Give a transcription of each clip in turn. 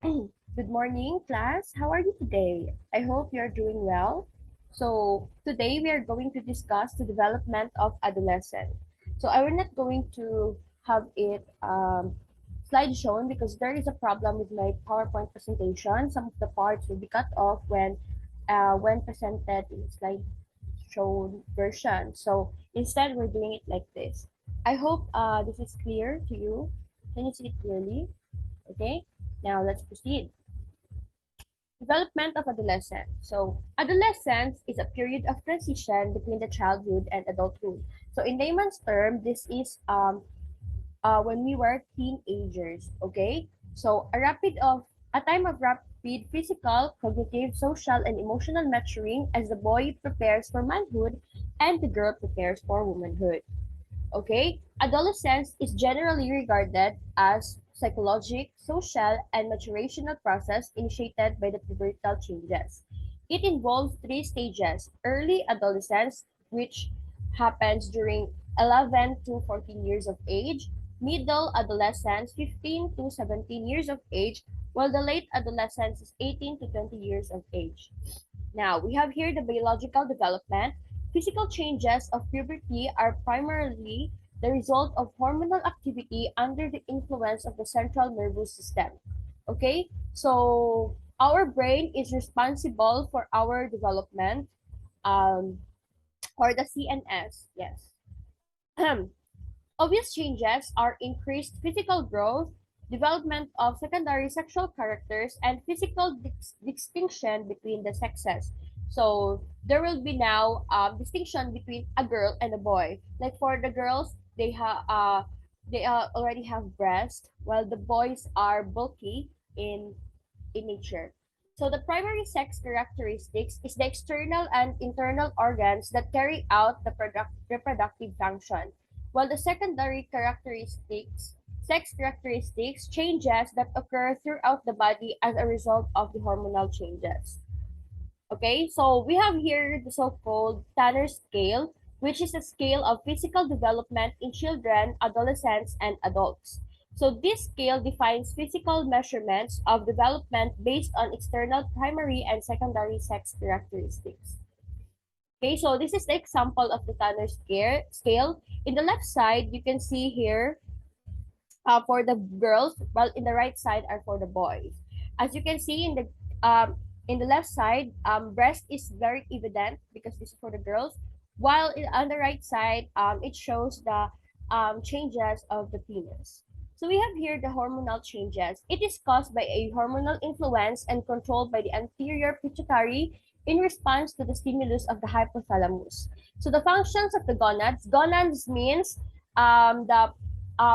Good morning, class. How are you today? I hope you're doing well. So, today we are going to discuss the development of adolescent. So, I will not going to have it slide shown because there is a problem with my PowerPoint presentation. Some of the parts will be cut off when presented in slide shown version. So, instead, we're doing it like this. I hope this is clear to you. Can you see it clearly? Okay. Now, let's proceed. Development of adolescence. So, adolescence is a period of transition between the childhood and adulthood. So, in layman's term, this is when we were teenagers. Okay, so a time of rapid physical, cognitive, social, and emotional maturing as the boy prepares for manhood and the girl prepares for womanhood. Okay, adolescence is generally regarded as psychological, social, and maturational process initiated by the pubertal changes. It involves three stages: early adolescence, which happens during 11 to 14 years of age; middle adolescence, 15 to 17 years of age; while the late adolescence is 18 to 20 years of age. Now, we have here the biological development. Physical changes of puberty are primarily the result of hormonal activity under the influence of the central nervous system. Okay, so our brain is responsible for our development, um, or the CNS, yes. Obvious changes are increased physical growth, development of secondary sexual characters, and physical distinction between the sexes. So there will be now distinction between a girl and a boy. Like for the girls, they already have breast, while the boys are bulky in nature. So the primary sex characteristics is the external and internal organs that carry out the reproductive function, while the secondary sex characteristics, changes that occur throughout the body as a result of the hormonal changes. Okay, so we have here the so-called Tanner scale, which is a scale of physical development in children, adolescents, and adults. So this scale defines physical measurements of development based on external primary and secondary sex characteristics. Okay, so this is the example of the Tanner scale. In the left side, you can see here for the girls, while in the right side are for the boys. As you can see in the left side, breast is very evident because this is for the girls, while on the right side, it shows the changes of the penis. So we have here the hormonal changes. It is caused by a hormonal influence and controlled by the anterior pituitary in response to the stimulus of the hypothalamus. So the functions of the gonads means the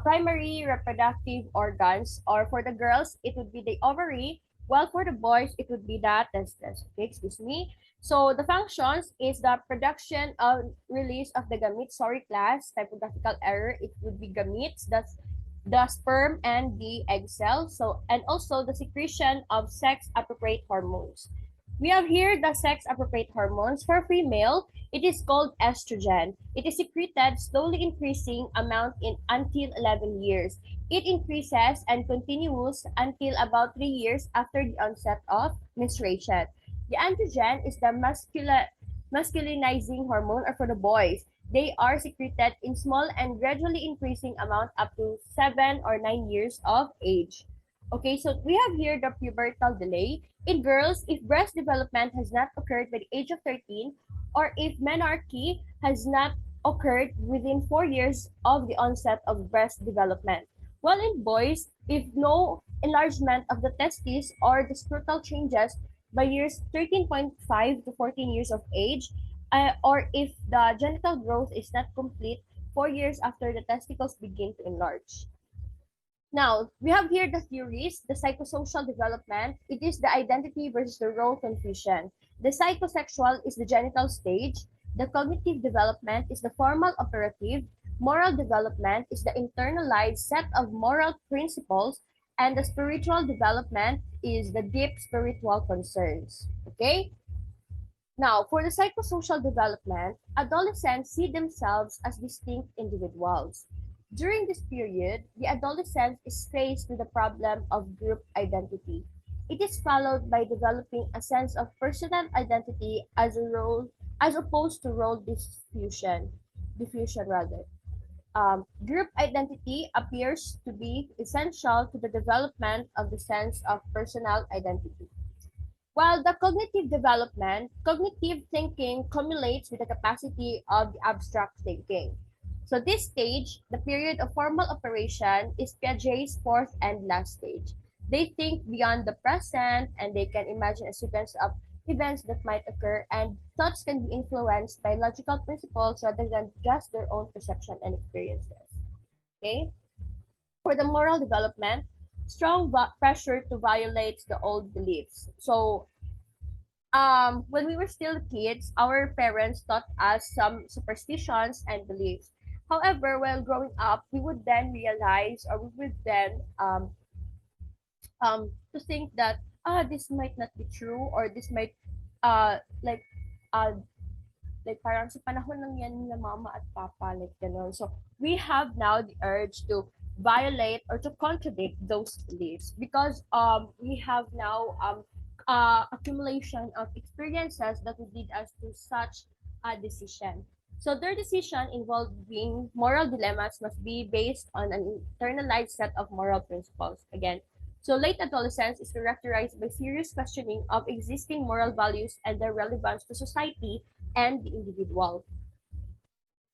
primary reproductive organs, or for the girls, it would be the ovary, while for the boys, it would be the testes. Okay, excuse me. So the functions is the production of release of the gametes. Sorry, class, typographical error. It would be gametes. That's the sperm and the egg cell. So and also the secretion of sex appropriate hormones. We have here the sex appropriate hormones. For female, it is called estrogen. It is secreted slowly increasing amount in until 11 years. It increases and continues until about 3 years after the onset of menstruation. The androgen is the masculinizing hormone, or for the boys. They are secreted in small and gradually increasing amount up to 7 or 9 years of age. Okay, so we have here the pubertal delay. In girls, if breast development has not occurred by the age of 13, or if menarche has not occurred within 4 years of the onset of breast development. While in boys, if no enlargement of the testes or the scrotal changes by years 13.5 to 14 years of age, or if the genital growth is not complete 4 years after the testicles begin to enlarge. Now, we have here the theories, the psychosocial development. It is the identity versus the role confusion. The psychosexual is the genital stage. The cognitive development is the formal operative. Moral development is the internalized set of moral principles. And the spiritual development is the deep spiritual concerns. Okay? Now, for the psychosocial development, adolescents see themselves as distinct individuals. During this period, the adolescent is faced with the problem of group identity. It is followed by developing a sense of personal identity as opposed to role diffusion rather. Group identity appears to be essential to the development of the sense of personal identity. While the cognitive thinking cumulates with the capacity of the abstract thinking. So this stage, the period of formal operation, is Piaget's fourth and last stage. They think beyond the present and they can imagine a sequence of events that might occur, and thoughts can be influenced by logical principles rather than just their own perception and experiences. Okay? For the moral development, strong pressure to violate the old beliefs. So when we were still kids, our parents taught us some superstitions and beliefs. However, while growing up, we would then realize, or we would then to think that this might not be true, or this might uh like uh like parang sa panahon lang yan nila mama at papa, like gano'n. So we have now the urge to violate or to contradict those beliefs because we have now accumulation of experiences that would lead us to such a decision. So their decision involving moral dilemmas must be based on an internalized set of moral principles. Again, so late adolescence is characterized by serious questioning of existing moral values and their relevance to society and the individual.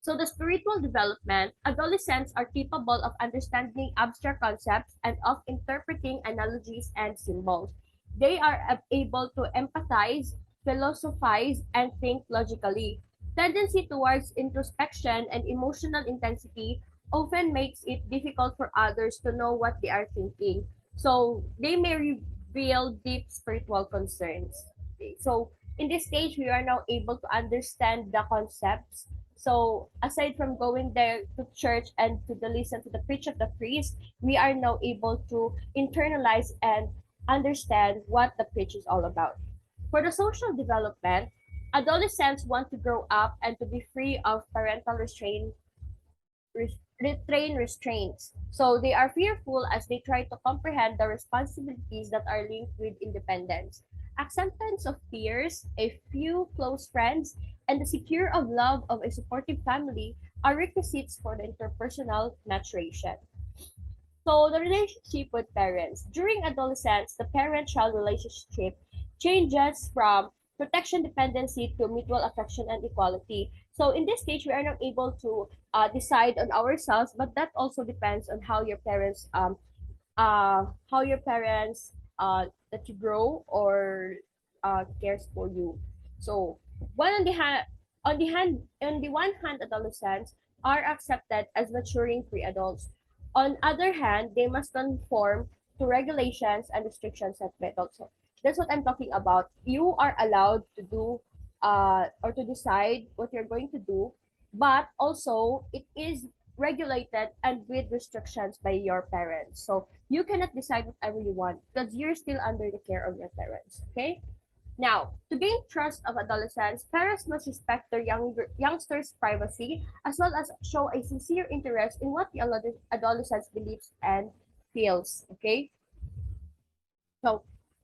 So the spiritual development, adolescents are capable of understanding abstract concepts and of interpreting analogies and symbols. They are able to empathize, philosophize, and think logically. Tendency towards introspection and emotional intensity often makes it difficult for others to know what they are thinking. So they may reveal deep spiritual concerns. Okay, so in this stage, we are now able to understand the concepts. So aside from going there to church and to the listen to the preach of the priest, we are now able to internalize and understand what the preach is all about. For the social development, adolescents want to grow up and to be free of parental restraints. So they are fearful as they try to comprehend the responsibilities that are linked with independence. Acceptance of peers, a few close friends, and the secure of love of a supportive family are requisites for the interpersonal maturation. So the relationship with parents. During adolescence, the parent-child relationship changes from protection dependency to mutual affection and equality. So in this stage, we are not able to decide on ourselves, but that also depends on how your parents that you grow or cares for you. So one on the one hand, adolescents are accepted as maturing pre-adults. On other hand, they must conform to regulations and restrictions set by adults. So that's what I'm talking about. You are allowed to do or to decide what you're going to do, but also it is regulated and with restrictions by your parents. So you cannot decide whatever you want because you're still under the care of your parents. Okay? Now, to gain trust of adolescents, parents must respect their youngsters' privacy as well as show a sincere interest in what the adolescents believes and feels. Okay? So,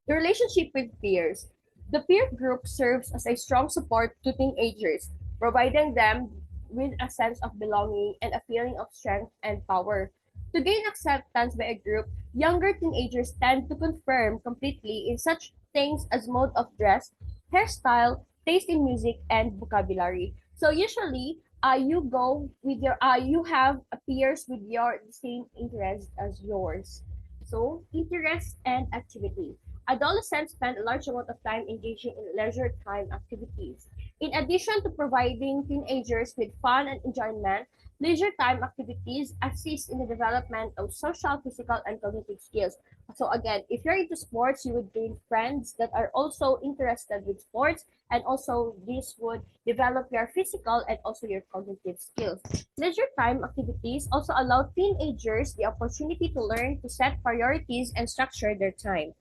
the relationship with peers. The peer group serves as a strong support to teenagers, providing them with a sense of belonging and a feeling of strength and power. To gain acceptance by a group, younger teenagers tend to confirm completely in such things as mode of dress, hairstyle, taste in music, and vocabulary. So usually, you have peers with your the same interest as yours. So, interest and activity. Adolescents spend a large amount of time engaging in leisure time activities. In addition to providing teenagers with fun and enjoyment, leisure time activities assist in the development of social, physical, and cognitive skills. So again, if you're into sports, you would gain friends that are also interested with sports, and also this would develop your physical and also your cognitive skills. Leisure time activities also allow teenagers the opportunity to learn to set priorities and structure their time.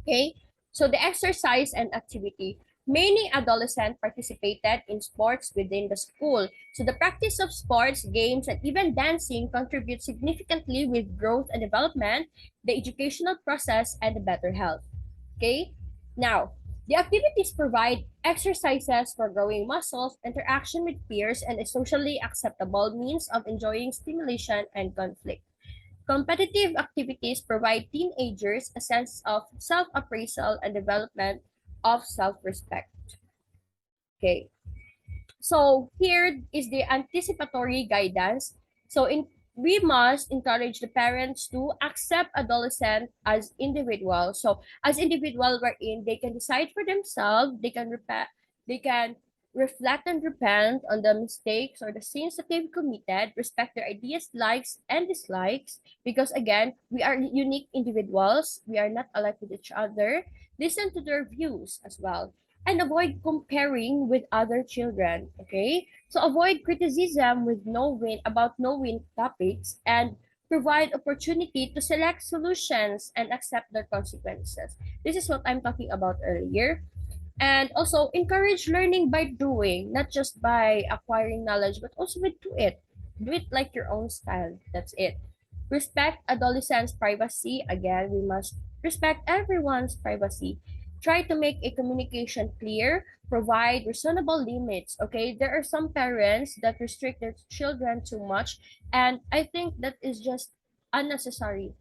Okay, so the exercise and activity. Many adolescents participated in sports within the school. So the practice of sports, games, and even dancing contribute significantly with growth and development, the educational process, and the better health. Okay? Now, the activities provide exercises for growing muscles, interaction with peers, and a socially acceptable means of enjoying stimulation and conflict. Competitive activities provide teenagers a sense of self appraisal and development of self respect. Okay. So here is the anticipatory guidance. So we must encourage the parents to accept adolescents as individuals. So as individual wherein they can decide for themselves, they can reflect and repent on the mistakes or the sins that they've committed, respect their ideas, likes and dislikes, because again, we are unique individuals. We are not alike with each other. Listen to their views as well and avoid comparing with other children. Okay, so avoid criticism with no win about no win topics and provide opportunity to select solutions and accept their consequences. This is what I'm talking about earlier. And also encourage learning by doing, not just by acquiring knowledge, but also with do it like your own style. That's it. Respect adolescents privacy. Again, we must respect everyone's privacy. Try to make a communication clear, provide reasonable limits. Okay, there are some parents that restrict their children too much, and I think that is just unnecessary.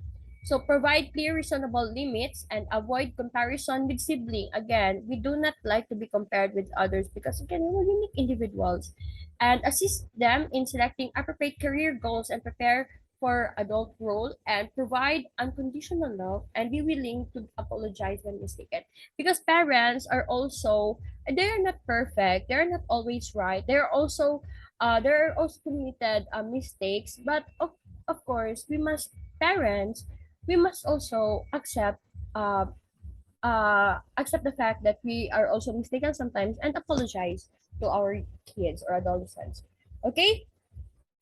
So provide clear, reasonable limits and avoid comparison with sibling. Again, we do not like to be compared with others because again, we're unique individuals. And assist them in selecting appropriate career goals and prepare for adult role and provide unconditional love and be willing to apologize when mistaken. Because parents are also they are not perfect. They're not always right. There are also committed mistakes. But of course, parents we must also accept the fact that we are also mistaken sometimes and apologize to our kids or adolescents. Okay,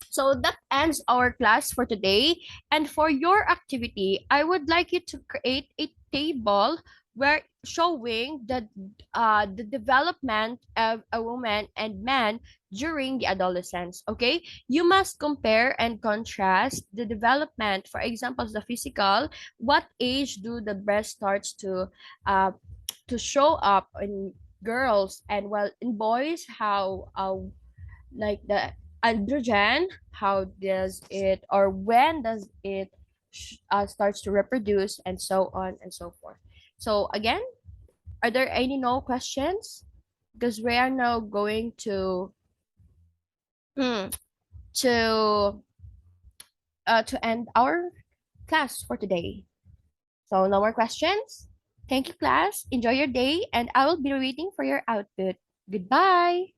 so that ends our class for today. And for your activity, I would like you to create a table where showing the development of a woman and man during the adolescence. Okay, you must compare and contrast the development. For example, the physical. What age do the breast starts to show up in girls, and well in boys how like the androgen, how does it or when does it starts to reproduce, and so on and so forth. So again, are there any no questions? Because we are now going mm, to to end our class for today. So no more questions. Thank you, class. Enjoy your day, and I will be waiting for your output. Goodbye.